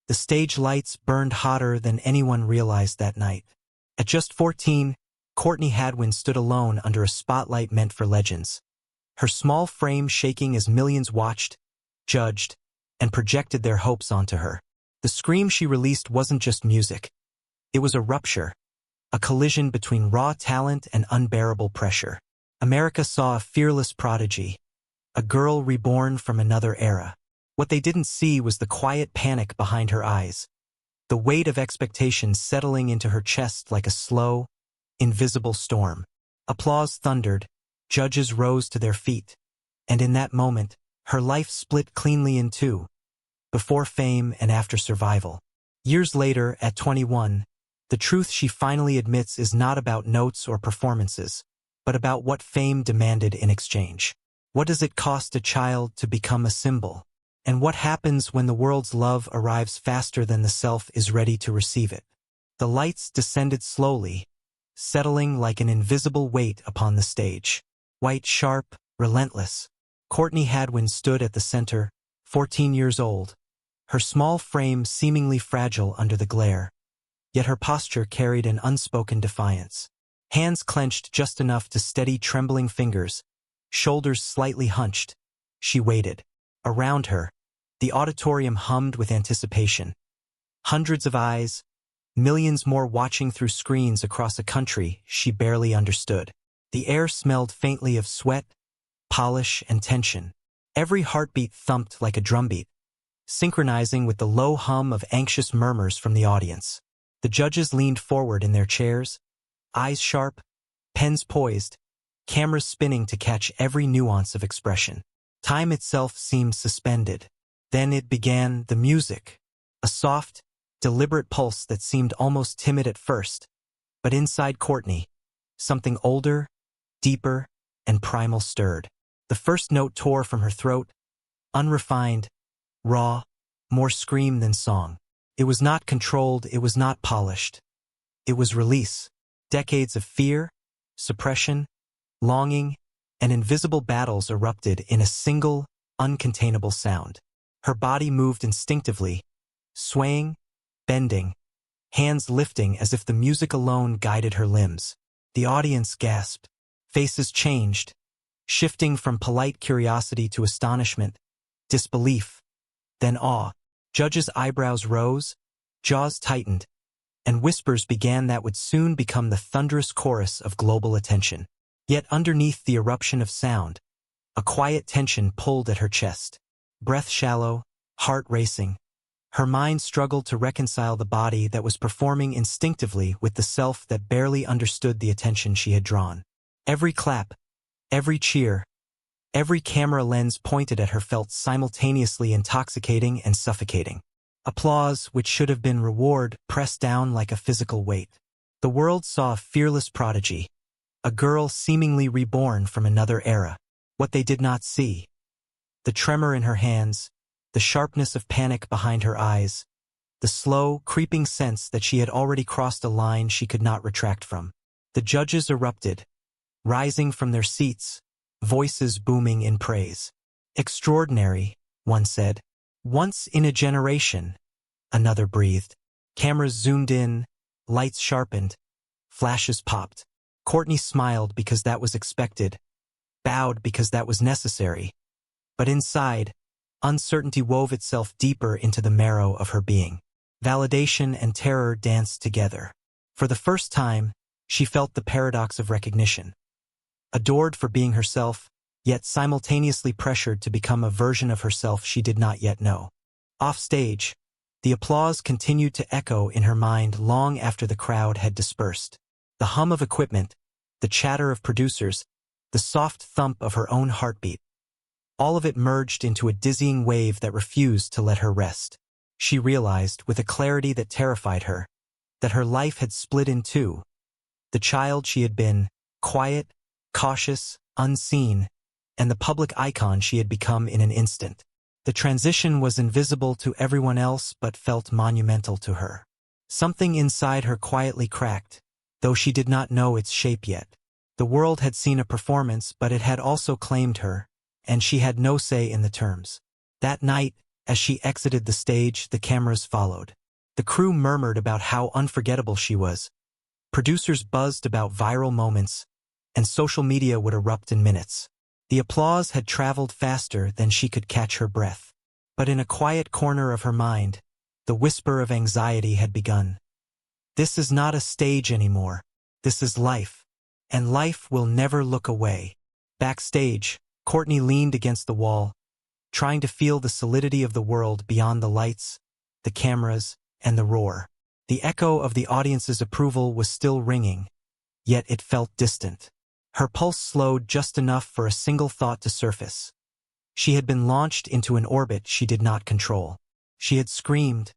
The stage lights burned hotter than anyone realized that night. At just 14, Courtney Hadwin stood alone under a spotlight meant for legends. Her small frame shaking as millions watched, judged, and projected their hopes onto her. The scream she released wasn't just music. It was a rupture, a collision between raw talent and unbearable pressure. America saw a fearless prodigy, a girl reborn from another era. What they didn't see was the quiet panic behind her eyes, the weight of expectation settling into her chest like a slow, invisible storm. Applause thundered, judges rose to their feet, and in that moment, her life split cleanly in two, before fame and after survival. Years later, at 21, the truth she finally admits is not about notes or performances, but about what fame demanded in exchange. What does it cost a child to become a symbol? And what happens when the world's love arrives faster than the self is ready to receive it? The lights descended slowly, settling like an invisible weight upon the stage. White, sharp, relentless. Courtney Hadwin stood at the center, 14 years old, her small frame seemingly fragile under the glare. Yet her posture carried an unspoken defiance. Hands clenched just enough to steady trembling fingers, shoulders slightly hunched. She waited. Around her, the auditorium hummed with anticipation. Hundreds of eyes, millions more watching through screens across a country she barely understood. The air smelled faintly of sweat, polish, and tension. Every heartbeat thumped like a drumbeat, synchronizing with the low hum of anxious murmurs from the audience. The judges leaned forward in their chairs, eyes sharp, pens poised, cameras spinning to catch every nuance of expression. Time itself seemed suspended. Then it began, the music, a soft, deliberate pulse that seemed almost timid at first. But inside Courtney, something older, deeper, and primal stirred. The first note tore from her throat, unrefined, raw, more scream than song. It was not controlled, it was not polished. It was release. Decades of fear, suppression, longing, and invisible battles erupted in a single, uncontainable sound. Her body moved instinctively, swaying, bending, hands lifting as if the music alone guided her limbs. The audience gasped. Faces changed, shifting from polite curiosity to astonishment, disbelief, then awe. Judges' eyebrows rose, jaws tightened, and whispers began that would soon become the thunderous chorus of global attention. Yet underneath the eruption of sound, a quiet tension pulled at her chest. Breath shallow, heart racing. Her mind struggled to reconcile the body that was performing instinctively with the self that barely understood the attention she had drawn. Every clap, every cheer, every camera lens pointed at her felt simultaneously intoxicating and suffocating. Applause, which should have been reward, pressed down like a physical weight. The world saw a fearless prodigy, a girl seemingly reborn from another era. What they did not see, the tremor in her hands, the sharpness of panic behind her eyes, the slow, creeping sense that she had already crossed a line she could not retract from. The judges erupted, rising from their seats, voices booming in praise. Extraordinary, one said. Once in a generation, another breathed. Cameras zoomed in, lights sharpened, flashes popped. Courtney smiled because that was expected, bowed because that was necessary. But inside, uncertainty wove itself deeper into the marrow of her being. Validation and terror danced together. For the first time, she felt the paradox of recognition. Adored for being herself, yet simultaneously pressured to become a version of herself she did not yet know. Offstage, the applause continued to echo in her mind long after the crowd had dispersed. The hum of equipment, the chatter of producers, the soft thump of her own heartbeat. All of it merged into a dizzying wave that refused to let her rest. She realized, with a clarity that terrified her, that her life had split in two. The child she had been, quiet, cautious, unseen, and the public icon she had become in an instant. The transition was invisible to everyone else but felt monumental to her. Something inside her quietly cracked, though she did not know its shape yet. The world had seen a performance, but it had also claimed her, and she had no say in the terms. That night, As she exited the stage, the cameras followed. The crew murmured about how unforgettable she was. Producers buzzed about viral moments, and social media would erupt in minutes. The applause had traveled faster than she could catch her breath. But in a quiet corner of her mind, the whisper of anxiety had begun. This is not a stage anymore. This is life. And life will never look away. Backstage, Courtney leaned against the wall, trying to feel the solidity of the world beyond the lights, the cameras, and the roar. The echo of the audience's approval was still ringing, yet it felt distant. Her pulse slowed just enough for a single thought to surface. She had been launched into an orbit she did not control. She had screamed,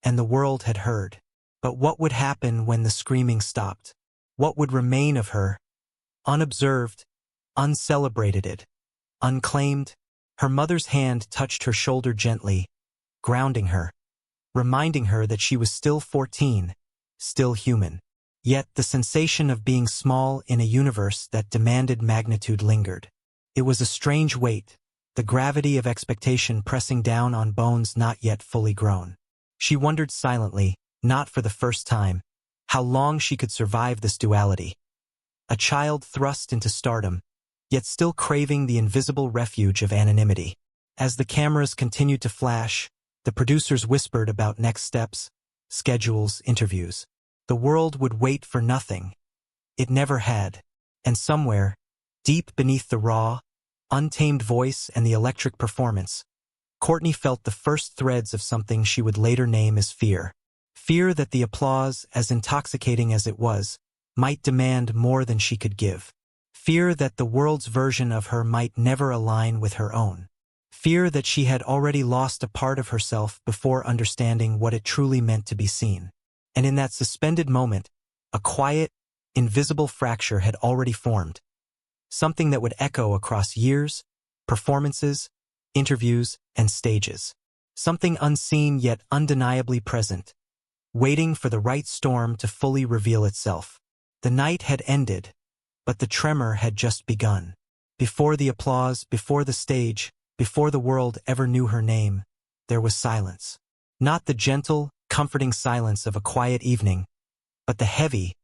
and the world had heard. But what would happen when the screaming stopped? What would remain of her? Unobserved, uncelebrated, unclaimed? Her mother's hand touched her shoulder gently, grounding her, reminding her that she was still 14, still human. Yet the sensation of being small in a universe that demanded magnitude lingered. It was a strange weight, the gravity of expectation pressing down on bones not yet fully grown. She wondered silently, not for the first time, how long she could survive this duality. A child thrust into stardom, yet still craving the invisible refuge of anonymity. As the cameras continued to flash, the producers whispered about next steps, schedules, interviews. The world would wait for nothing. It never had. And somewhere, deep beneath the raw, untamed voice and the electric performance, Courtney felt the first threads of something she would later name as fear. Fear that the applause, as intoxicating as it was, might demand more than she could give. Fear that the world's version of her might never align with her own. Fear that she had already lost a part of herself before understanding what it truly meant to be seen. And in that suspended moment, a quiet, invisible fracture had already formed. Something that would echo across years, performances, interviews, and stages. Something unseen yet undeniably present, waiting for the right storm to fully reveal itself. The night had ended, but the tremor had just begun. Before the applause, before the stage, before the world ever knew her name, there was silence. Not the gentle, comforting silence of a quiet evening, but the heavy,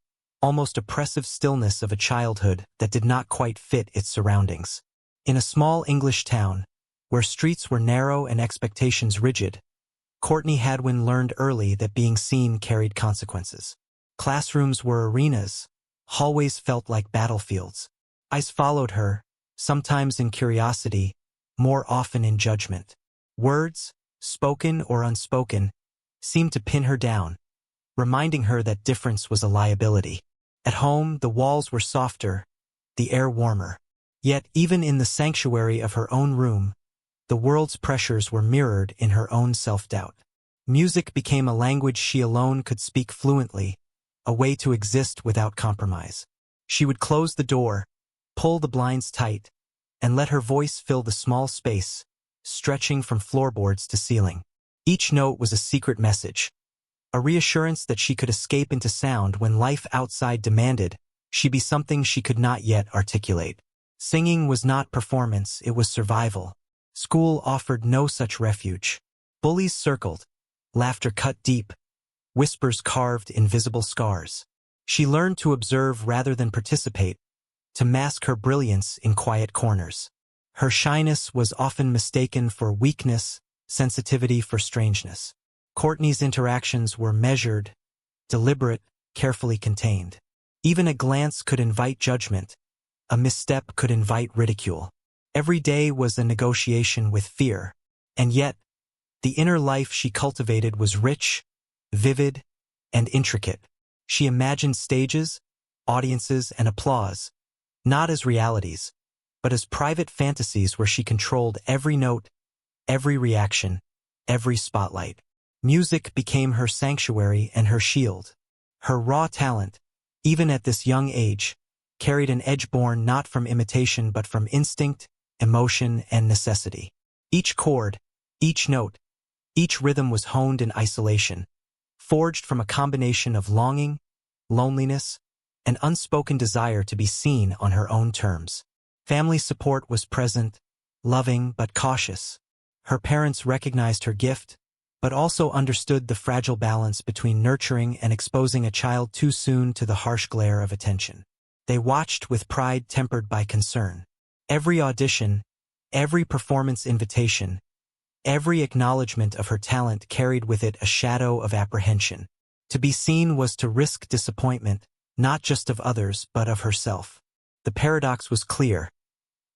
almost oppressive stillness of a childhood that did not quite fit its surroundings. In a small English town, where streets were narrow and expectations rigid, Courtney Hadwin learned early that being seen carried consequences. Classrooms were arenas, hallways felt like battlefields. Eyes followed her, sometimes in curiosity, more often in judgment. Words, spoken or unspoken, seemed to pin her down, reminding her that difference was a liability. At home, the walls were softer, the air warmer. Yet, even in the sanctuary of her own room, the world's pressures were mirrored in her own self-doubt. Music became a language she alone could speak fluently, a way to exist without compromise. She would close the door, pull the blinds tight, and let her voice fill the small space, stretching from floorboards to ceiling. Each note was a secret message, a reassurance that she could escape into sound when life outside demanded she be something she could not yet articulate. Singing was not performance, it was survival. School offered no such refuge. Bullies circled, laughter cut deep, whispers carved invisible scars. She learned to observe rather than participate, to mask her brilliance in quiet corners. Her shyness was often mistaken for weakness, sensitivity for strangeness. Courtney's interactions were measured, deliberate, carefully contained. Even a glance could invite judgment. A misstep could invite ridicule. Every day was a negotiation with fear. And yet, the inner life she cultivated was rich, vivid, and intricate. She imagined stages, audiences, and applause, not as realities, but as private fantasies where she controlled every note, every reaction, every spotlight. Music became her sanctuary and her shield. Her raw talent, even at this young age, carried an edge born not from imitation but from instinct, emotion, and necessity. Each chord, each note, each rhythm was honed in isolation, forged from a combination of longing, loneliness, and unspoken desire to be seen on her own terms. Family support was present, loving but cautious. Her parents recognized her gift, but also understood the fragile balance between nurturing and exposing a child too soon to the harsh glare of attention. They watched with pride tempered by concern. Every audition, every performance invitation, every acknowledgement of her talent carried with it a shadow of apprehension. To be seen was to risk disappointment, not just of others but of herself. The paradox was clear.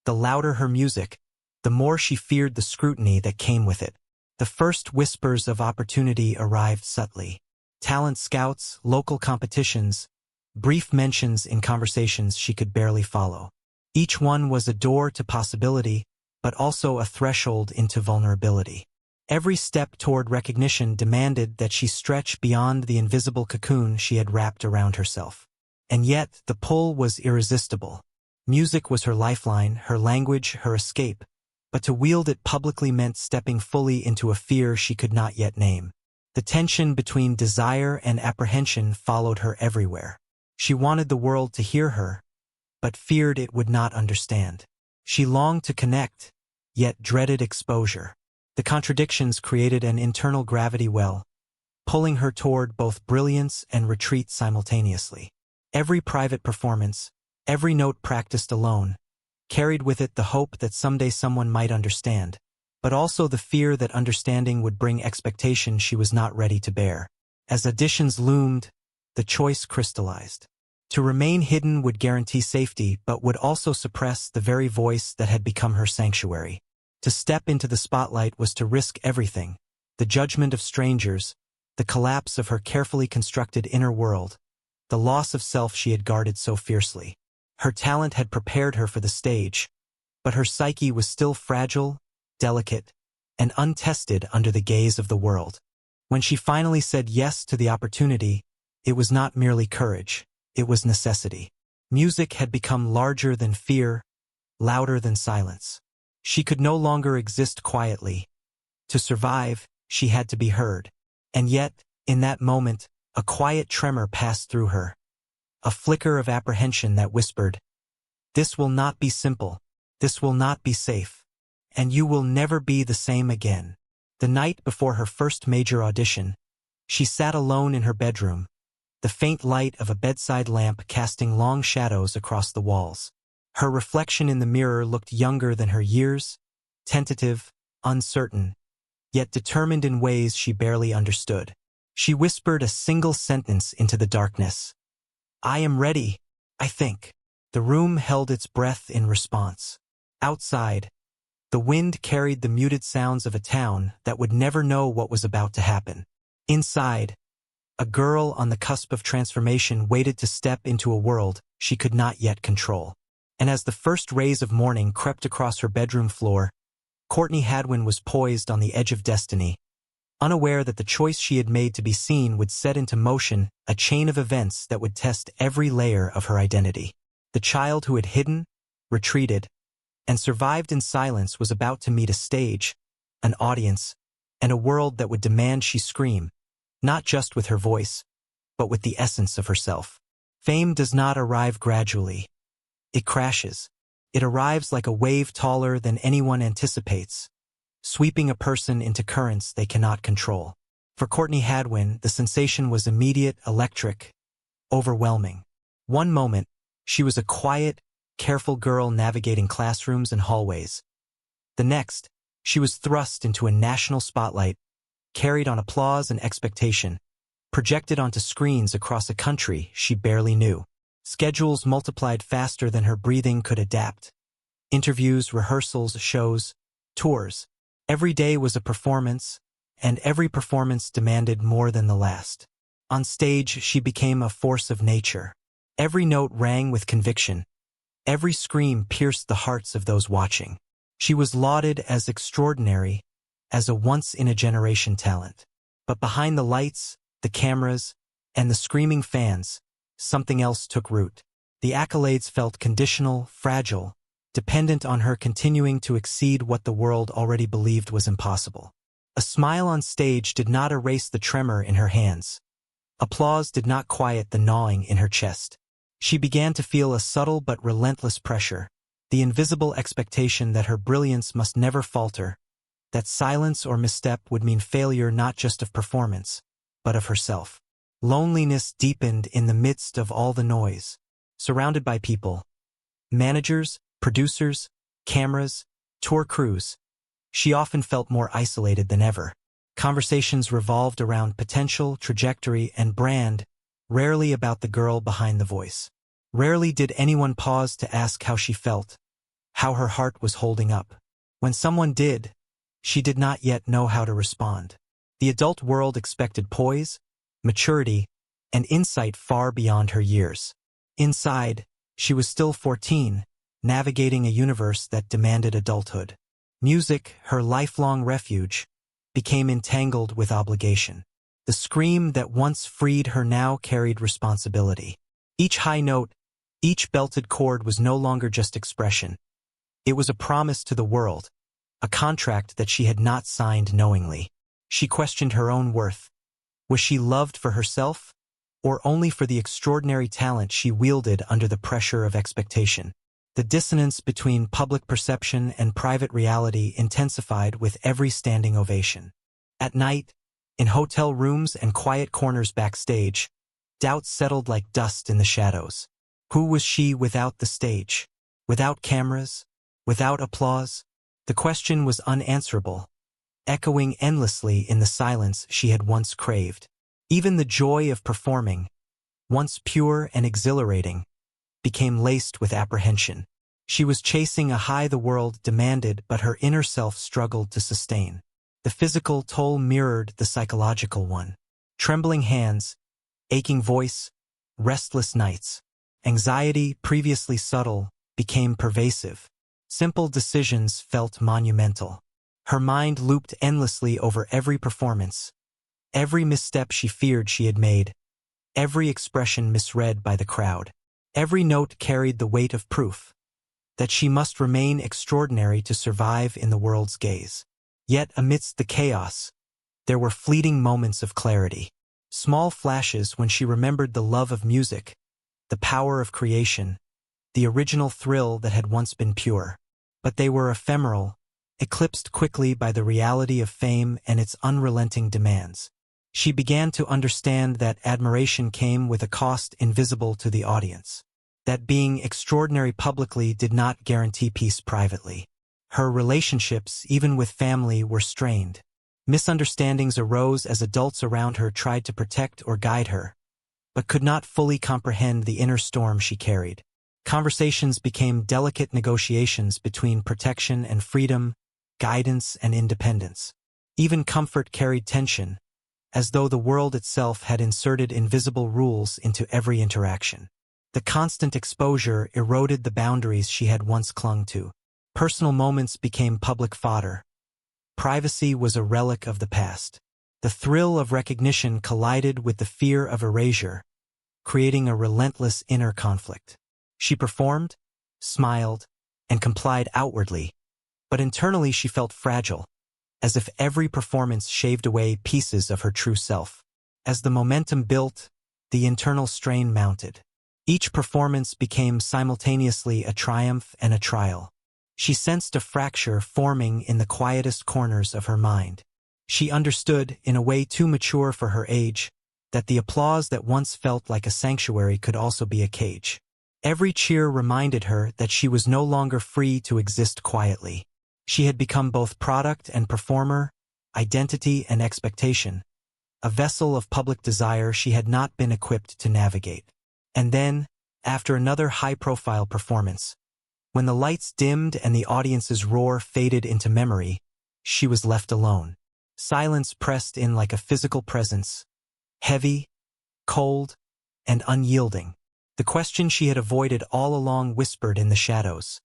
The louder her music, the more she feared the scrutiny that came with it. The first whispers of opportunity arrived subtly. Talent scouts, local competitions, brief mentions in conversations she could barely follow. Each one was a door to possibility, but also a threshold into vulnerability. Every step toward recognition demanded that she stretch beyond the invisible cocoon she had wrapped around herself. And yet, the pull was irresistible. Music was her lifeline, her language, her escape, but to wield it publicly meant stepping fully into a fear she could not yet name. The tension between desire and apprehension followed her everywhere. She wanted the world to hear her, but feared it would not understand. She longed to connect, yet dreaded exposure. The contradictions created an internal gravity well, pulling her toward both brilliance and retreat simultaneously. Every private performance, every note practiced alone, carried with it the hope that someday someone might understand, but also the fear that understanding would bring expectation she was not ready to bear. As auditions loomed, the choice crystallized. To remain hidden would guarantee safety but would also suppress the very voice that had become her sanctuary. To step into the spotlight was to risk everything: the judgment of strangers, the collapse of her carefully constructed inner world, the loss of self she had guarded so fiercely. Her talent had prepared her for the stage, but her psyche was still fragile, delicate, and untested under the gaze of the world. When she finally said yes to the opportunity, it was not merely courage, it was necessity. Music had become larger than fear, louder than silence. She could no longer exist quietly. To survive, she had to be heard. And yet, in that moment, a quiet tremor passed through her. A flicker of apprehension that whispered, "This will not be simple. This will not be safe. And you will never be the same again." The night before her first major audition, she sat alone in her bedroom, the faint light of a bedside lamp casting long shadows across the walls. Her reflection in the mirror looked younger than her years, tentative, uncertain, yet determined in ways she barely understood. She whispered a single sentence into the darkness. "I am ready, I think." The room held its breath in response. Outside, the wind carried the muted sounds of a town that would never know what was about to happen. Inside, a girl on the cusp of transformation waited to step into a world she could not yet control. And as the first rays of morning crept across her bedroom floor, Courtney Hadwin was poised on the edge of destiny, unaware that the choice she had made to be seen would set into motion a chain of events that would test every layer of her identity. The child who had hidden, retreated, and survived in silence was about to meet a stage, an audience, and a world that would demand she scream, not just with her voice, but with the essence of herself. Fame does not arrive gradually. It crashes. It arrives like a wave taller than anyone anticipates, sweeping a person into currents they cannot control. For Courtney Hadwin, the sensation was immediate, electric, overwhelming. One moment, she was a quiet, careful girl navigating classrooms and hallways. The next, she was thrust into a national spotlight, carried on applause and expectation, projected onto screens across a country she barely knew. Schedules multiplied faster than her breathing could adapt. Interviews, rehearsals, shows, tours. Every day was a performance, and every performance demanded more than the last. On stage, she became a force of nature. Every note rang with conviction. Every scream pierced the hearts of those watching. She was lauded as extraordinary, as a once-in-a-generation talent. But behind the lights, the cameras, and the screaming fans, something else took root. The accolades felt conditional, fragile, dependent on her continuing to exceed what the world already believed was impossible. A smile on stage did not erase the tremor in her hands. Applause did not quiet the gnawing in her chest. She began to feel a subtle but relentless pressure, the invisible expectation that her brilliance must never falter, that silence or misstep would mean failure not just of performance, but of herself. Loneliness deepened in the midst of all the noise. Surrounded by people, managers, producers, cameras, tour crews, she often felt more isolated than ever. Conversations revolved around potential, trajectory, and brand, rarely about the girl behind the voice. Rarely did anyone pause to ask how she felt, how her heart was holding up. When someone did, she did not yet know how to respond. The adult world expected poise, maturity, and insight far beyond her years. Inside, she was still 14, navigating a universe that demanded adulthood. Music, her lifelong refuge, became entangled with obligation. The scream that once freed her now carried responsibility. Each high note, each belted chord was no longer just expression. It was a promise to the world, a contract that she had not signed knowingly. She questioned her own worth. Was she loved for herself, or only for the extraordinary talent she wielded under the pressure of expectation? The dissonance between public perception and private reality intensified with every standing ovation. At night, in hotel rooms and quiet corners backstage, doubts settled like dust in the shadows. Who was she without the stage? Without cameras? Without applause? The question was unanswerable, echoing endlessly in the silence she had once craved. Even the joy of performing, once pure and exhilarating, became laced with apprehension. She was chasing a high the world demanded, but her inner self struggled to sustain. The physical toll mirrored the psychological one. Trembling hands, aching voice, restless nights. Anxiety, previously subtle, became pervasive. Simple decisions felt monumental. Her mind looped endlessly over every performance, every misstep she feared she had made, every expression misread by the crowd. Every note carried the weight of proof that she must remain extraordinary to survive in the world's gaze. Yet amidst the chaos, there were fleeting moments of clarity. Small flashes when she remembered the love of music, the power of creation, the original thrill that had once been pure. But they were ephemeral, eclipsed quickly by the reality of fame and its unrelenting demands. She began to understand that admiration came with a cost invisible to the audience. That being extraordinary publicly did not guarantee peace privately. Her relationships, even with family, were strained. Misunderstandings arose as adults around her tried to protect or guide her, but could not fully comprehend the inner storm she carried. Conversations became delicate negotiations between protection and freedom, guidance and independence. Even comfort carried tension, as though the world itself had inserted invisible rules into every interaction. The constant exposure eroded the boundaries she had once clung to. Personal moments became public fodder. Privacy was a relic of the past. The thrill of recognition collided with the fear of erasure, creating a relentless inner conflict. She performed, smiled, and complied outwardly, but internally she felt fragile, as if every performance shaved away pieces of her true self. As the momentum built, the internal strain mounted. Each performance became simultaneously a triumph and a trial. She sensed a fracture forming in the quietest corners of her mind. She understood, in a way too mature for her age, that the applause that once felt like a sanctuary could also be a cage. Every cheer reminded her that she was no longer free to exist quietly. She had become both product and performer, identity and expectation, a vessel of public desire she had not been equipped to navigate. And then, after another high-profile performance, when the lights dimmed and the audience's roar faded into memory, she was left alone. Silence pressed in like a physical presence, heavy, cold, and unyielding. The question she had avoided all along whispered in the shadows.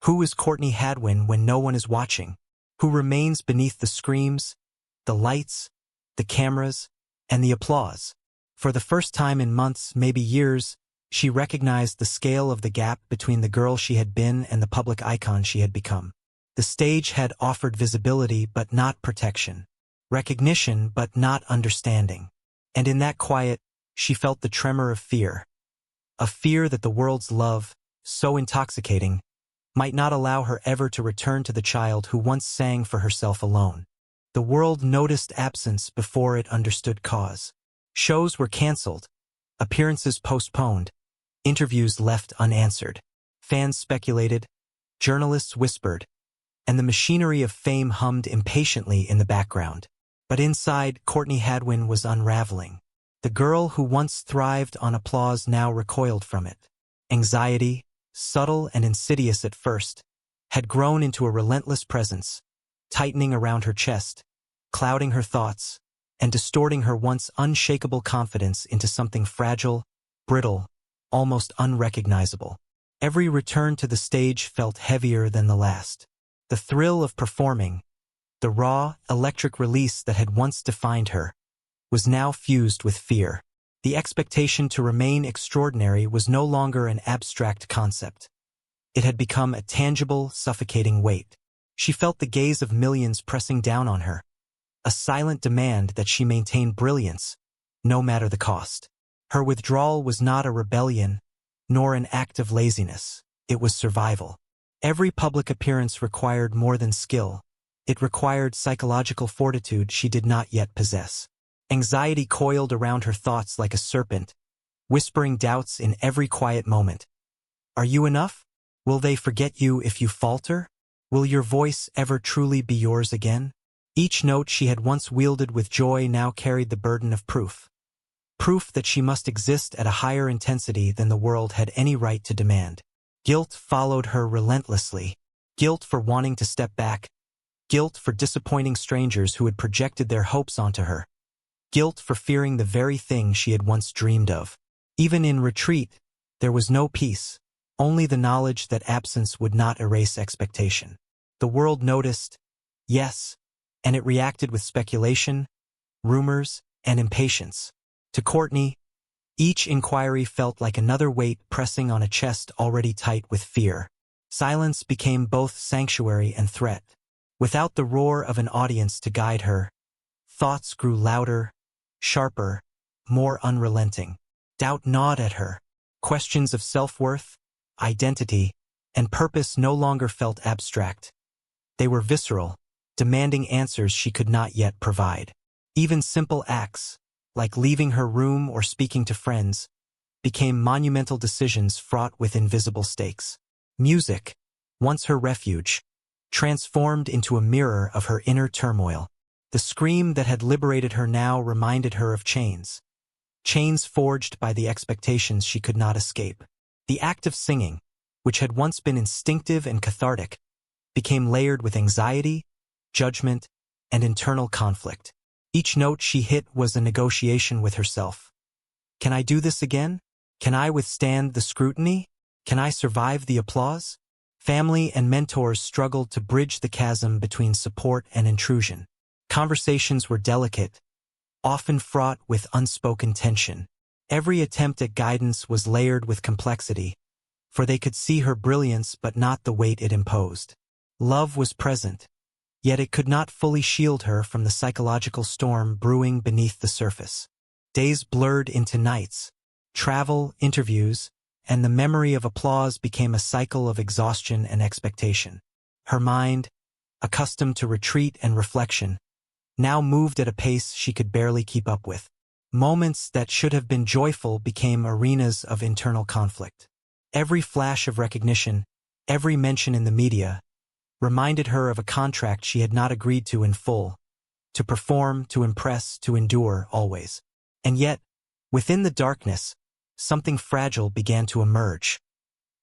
Who is Courtney Hadwin when no one is watching? Who remains beneath the screams, the lights, the cameras, and the applause? For the first time in months, maybe years, she recognized the scale of the gap between the girl she had been and the public icon she had become. The stage had offered visibility but not protection, recognition but not understanding. And in that quiet, she felt the tremor of fear. A fear that the world's love, so intoxicating, might not allow her ever to return to the child who once sang for herself alone. The world noticed absence before it understood cause. Shows were canceled, appearances postponed, interviews left unanswered. Fans speculated, journalists whispered, and the machinery of fame hummed impatiently in the background. But inside, Courtney Hadwin was unraveling. The girl who once thrived on applause now recoiled from it. Anxiety, subtle and insidious at first, had grown into a relentless presence, tightening around her chest, clouding her thoughts, and distorting her once unshakable confidence into something fragile, brittle, almost unrecognizable. Every return to the stage felt heavier than the last. The thrill of performing, the raw, electric release that had once defined her, was now fused with fear. The expectation to remain extraordinary was no longer an abstract concept. It had become a tangible, suffocating weight. She felt the gaze of millions pressing down on her, a silent demand that she maintain brilliance, no matter the cost. Her withdrawal was not a rebellion, nor an act of laziness. It was survival. Every public appearance required more than skill. It required psychological fortitude she did not yet possess. Anxiety coiled around her thoughts like a serpent, whispering doubts in every quiet moment. Are you enough? Will they forget you if you falter? Will your voice ever truly be yours again? Each note she had once wielded with joy now carried the burden of proof. Proof that she must exist at a higher intensity than the world had any right to demand. Guilt followed her relentlessly. Guilt for wanting to step back. Guilt for disappointing strangers who had projected their hopes onto her. Guilt for fearing the very thing she had once dreamed of. Even in retreat, there was no peace, only the knowledge that absence would not erase expectation. The world noticed, yes, and it reacted with speculation, rumors, and impatience. To Courtney, each inquiry felt like another weight pressing on a chest already tight with fear. Silence became both sanctuary and threat. Without the roar of an audience to guide her, thoughts grew louder, sharper, more unrelenting. Doubt gnawed at her. Questions of self-worth, identity, and purpose no longer felt abstract. They were visceral, demanding answers she could not yet provide. Even simple acts, like leaving her room or speaking to friends, became monumental decisions fraught with invisible stakes. Music, once her refuge, transformed into a mirror of her inner turmoil. The scream that had liberated her now reminded her of chains. Chains forged by the expectations she could not escape. The act of singing, which had once been instinctive and cathartic, became layered with anxiety, judgment, and internal conflict. Each note she hit was a negotiation with herself. Can I do this again? Can I withstand the scrutiny? Can I survive the applause? Family and mentors struggled to bridge the chasm between support and intrusion. Conversations were delicate, often fraught with unspoken tension. Every attempt at guidance was layered with complexity, for they could see her brilliance but not the weight it imposed. Love was present, yet it could not fully shield her from the psychological storm brewing beneath the surface. Days blurred into nights. Travel, interviews, and the memory of applause became a cycle of exhaustion and expectation. Her mind, accustomed to retreat and reflection, now moved at a pace she could barely keep up with. Moments that should have been joyful became arenas of internal conflict. Every flash of recognition, every mention in the media, reminded her of a contract she had not agreed to in full, to perform, to impress, to endure always. And yet, within the darkness, something fragile began to emerge.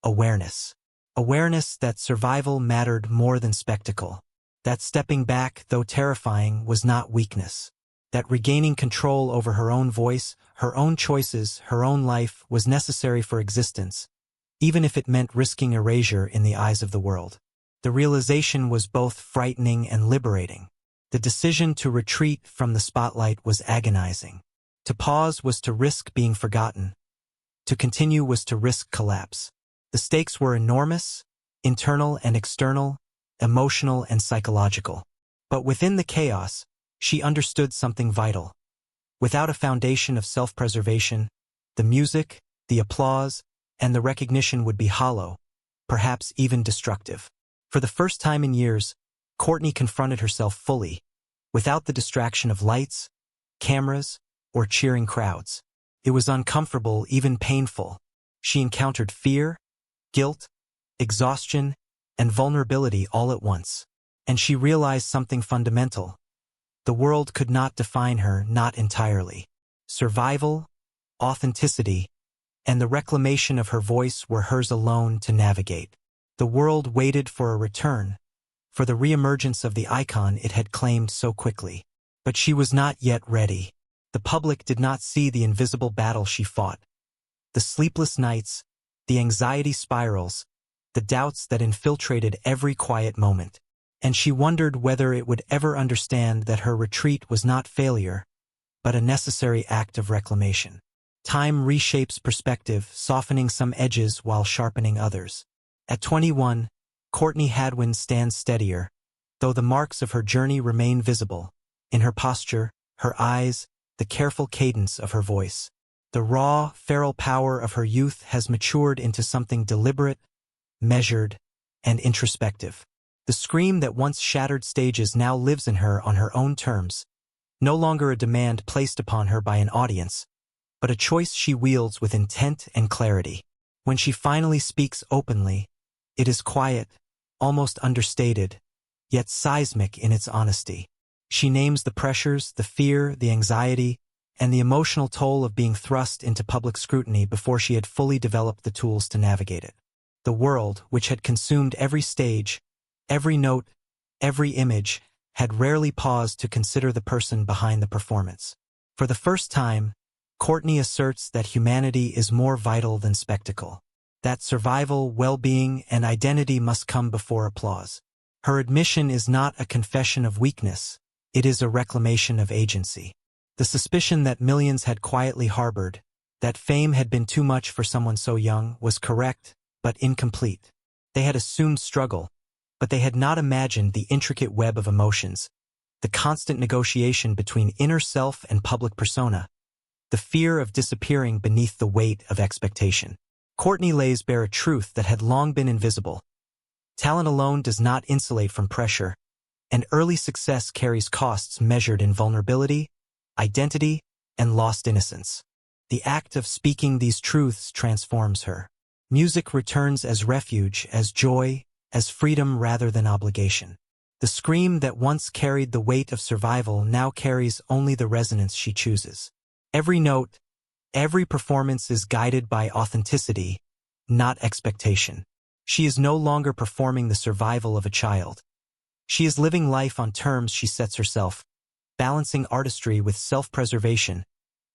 Awareness. Awareness that survival mattered more than spectacle. That stepping back, though terrifying, was not weakness. That regaining control over her own voice, her own choices, her own life was necessary for existence, even if it meant risking erasure in the eyes of the world. The realization was both frightening and liberating. The decision to retreat from the spotlight was agonizing. To pause was to risk being forgotten. To continue was to risk collapse. The stakes were enormous, internal and external, emotional and psychological. But within the chaos, she understood something vital. Without a foundation of self-preservation, the music, the applause, and the recognition would be hollow, perhaps even destructive. For the first time in years, Courtney confronted herself fully, without the distraction of lights, cameras, or cheering crowds. It was uncomfortable, even painful. She encountered fear, guilt, exhaustion, and vulnerability all at once. And she realized something fundamental. The world could not define her, not entirely. Survival, authenticity, and the reclamation of her voice were hers alone to navigate. The world waited for a return, for the reemergence of the icon it had claimed so quickly. But she was not yet ready. The public did not see the invisible battle she fought. The sleepless nights, the anxiety spirals, the doubts that infiltrated every quiet moment. And she wondered whether it would ever understand that her retreat was not failure, but a necessary act of reclamation. Time reshapes perspective, softening some edges while sharpening others. At 21, Courtney Hadwin stands steadier, though the marks of her journey remain visible, in her posture, her eyes, the careful cadence of her voice. The raw, feral power of her youth has matured into something deliberate, measured, and introspective. The scream that once shattered stages now lives in her on her own terms, no longer a demand placed upon her by an audience, but a choice she wields with intent and clarity. When she finally speaks openly, it is quiet, almost understated, yet seismic in its honesty. She names the pressures, the fear, the anxiety, and the emotional toll of being thrust into public scrutiny before she had fully developed the tools to navigate it. The world, which had consumed every stage, every note, every image, had rarely paused to consider the person behind the performance. For the first time, Courtney asserts that humanity is more vital than spectacle, that survival, well-being, and identity must come before applause. Her admission is not a confession of weakness, it is a reclamation of agency. The suspicion that millions had quietly harbored, that fame had been too much for someone so young, was correct, but incomplete. They had assumed struggle, but they had not imagined the intricate web of emotions, the constant negotiation between inner self and public persona, the fear of disappearing beneath the weight of expectation. Courtney lays bare a truth that had long been invisible. Talent alone does not insulate from pressure, and early success carries costs measured in vulnerability, identity, and lost innocence. The act of speaking these truths transforms her. Music returns as refuge, as joy, as freedom rather than obligation. The scream that once carried the weight of survival now carries only the resonance she chooses. Every note, every performance is guided by authenticity, not expectation. She is no longer performing the survival of a child. She is living life on terms she sets herself, balancing artistry with self-preservation,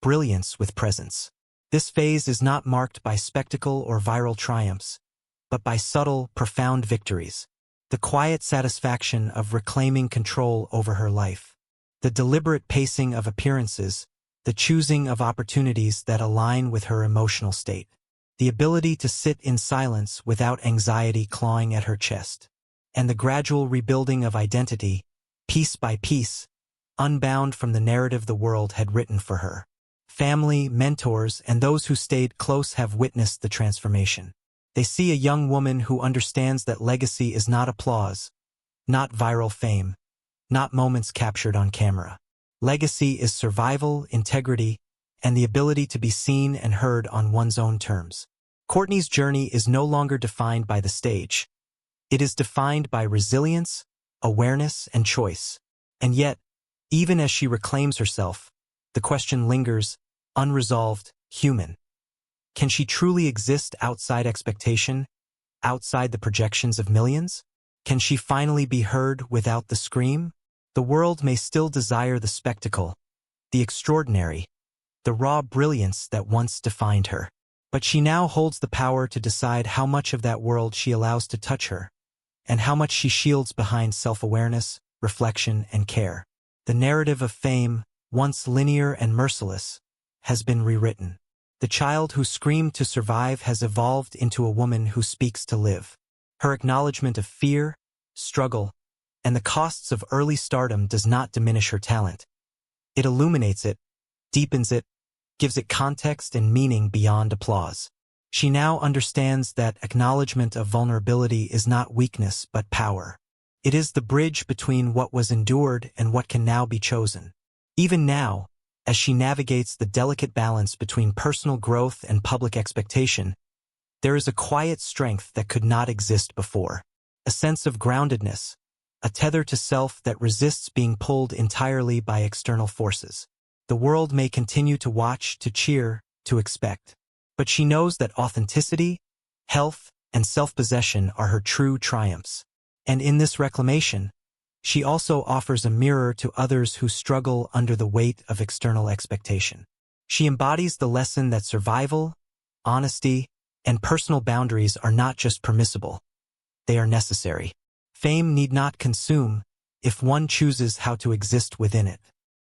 brilliance with presence. This phase is not marked by spectacle or viral triumphs, but by subtle, profound victories. The quiet satisfaction of reclaiming control over her life. The deliberate pacing of appearances, the choosing of opportunities that align with her emotional state. The ability to sit in silence without anxiety clawing at her chest. And the gradual rebuilding of identity, piece by piece, unbound from the narrative the world had written for her. Family, mentors, and those who stayed close have witnessed the transformation. They see a young woman who understands that legacy is not applause, not viral fame, not moments captured on camera. Legacy is survival, integrity, and the ability to be seen and heard on one's own terms. Courtney's journey is no longer defined by the stage. It is defined by resilience, awareness, and choice. And yet, even as she reclaims herself, the question lingers, unresolved, human. Can she truly exist outside expectation, outside the projections of millions? Can she finally be heard without the scream? The world may still desire the spectacle, the extraordinary, the raw brilliance that once defined her. But she now holds the power to decide how much of that world she allows to touch her, and how much she shields behind self-awareness, reflection, and care. The narrative of fame, once linear and merciless, has been rewritten. The child who screamed to survive has evolved into a woman who speaks to live. Her acknowledgement of fear, struggle, and the costs of early stardom does not diminish her talent. It illuminates it, deepens it, gives it context and meaning beyond applause. She now understands that acknowledgement of vulnerability is not weakness but power. It is the bridge between what was endured and what can now be chosen. Even now, as she navigates the delicate balance between personal growth and public expectation, there is a quiet strength that could not exist before. A sense of groundedness, a tether to self that resists being pulled entirely by external forces. The world may continue to watch, to cheer, to expect. But she knows that authenticity, health, and self-possession are her true triumphs. And in this reclamation, she also offers a mirror to others who struggle under the weight of external expectation. She embodies the lesson that survival, honesty, and personal boundaries are not just permissible, they are necessary. Fame need not consume if one chooses how to exist within it.